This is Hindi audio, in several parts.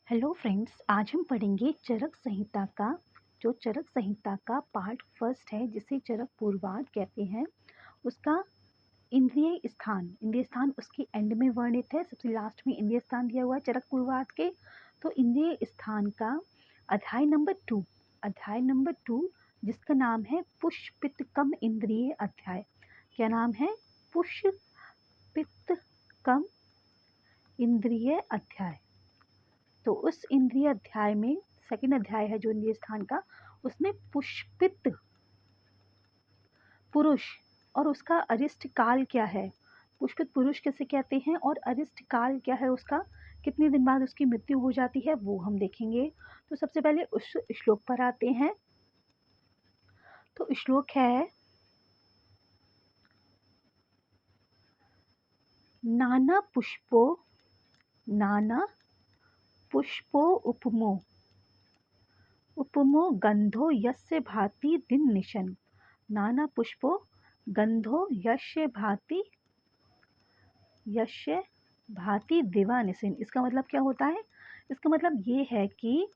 हेलो फ्रेंड्स, आज हम पढ़ेंगे चरक संहिता का। जो चरक संहिता का पार्ट फर्स्ट है जिसे चरक पूर्वार्ध कहते हैं, उसका इंद्रिय स्थान उसकी एंड में वर्णित है। सबसे लास्ट में इंद्रिय स्थान दिया हुआ है चरक पूर्वार्ध के। तो इंद्रिय स्थान का अध्याय नंबर 2 जिसका नाम है पुष्पितकम इंद्रिय अध्याय। क्या नाम है? पुष्पितकम इंद्रिय अध्याय। तो उस इंद्रिय अध्याय में सेकंड अध्याय है जो इंद्रिय स्थान का, उसमें पुष्पित पुरुष और उसका अरिष्ट काल क्या है, पुष्पित पुरुष किसे कहते हैं और अरिष्ट काल क्या है उसका, कितने दिन बाद उसकी मृत्यु हो जाती है, वो हम देखेंगे। तो सबसे पहले उस श्लोक पर आते हैं। तो श्लोक है, नाना पुष्पो उपमो गंधो यस्य भाति दिन निशन। नाना पुष्पो गंधो यस्य भाति दिवा निशिन। इसका मतलब क्या होता है? इसका मतलब ये है कि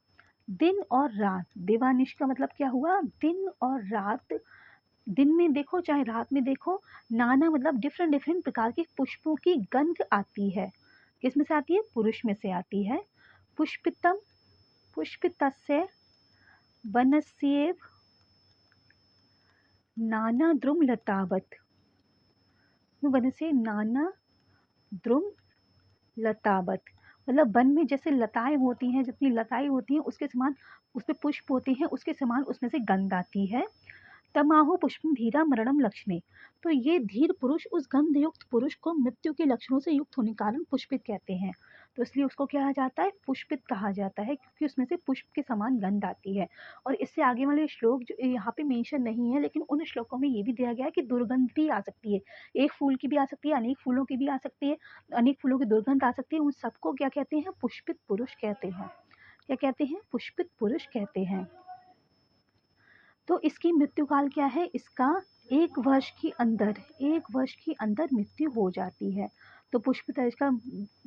दिन और रात, दिवानिश का मतलब क्या हुआ? दिन और रात। दिन में देखो चाहे रात में देखो, नाना मतलब डिफरेंट डिफरेंट प्रकार के पुष्पों की गंध आती है। किस में से आती है? पुरुष में से आती है। पुष्पितस्य वनस्येव नाना द्रुम लतावत। वनस्य नाना द्रुम लतावत मतलब वन में जैसे लताएं होती हैं, जितनी लताएं होती हैं उसके समान उस पे पुष्प होते हैं, उसके समान उसमें से गंध आती है। तमाहु पुष्पम धीरा मरणम लक्षणे। तो ये धीर पुरुष उस गंध युक्त पुरुष को मृत्यु के लक्षणों से युक्त होने के कारण पुष्पित कहते हैं। तो इसलिए उसको क्या जाता है? पुष्पित कहा जाता है, क्योंकि उसमें से पुष्प के समान गंध आती है। और इससे आगे वाले श्लोक जो यहाँ पे मेंशन नहीं है, लेकिन उन श्लोकों में ये भी दिया गया है कि दुर्गंध भी आ सकती है। एक फूल की भी आ सकती है, अनेक फूलों की भी आ सकती है, अनेक फूलों की दुर्गंध आ सकती है। उन सबको क्या कहते हैं? पुष्पित पुरुष कहते हैं। क्या कहते हैं? पुष्पित पुरुष कहते हैं। तो इसकी मृत्यु काल क्या है? इसका 1 वर्ष की अंदर मृत्यु हो जाती है। तो पुष्पित का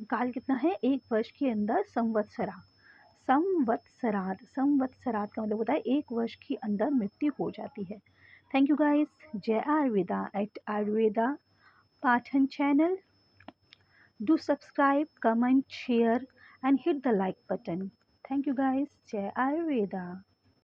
काल कितना है? 1 वर्ष के अंदर संवत्सरात का मतलब होता है 1 वर्ष के अंदर मृत्यु हो जाती है। Thank you guys. जय आयुर्वेदा एट आयुर्वेदा पाठन channel. Do subscribe, comment, share and hit the like button. Thank you guys. Jai Ayurveda.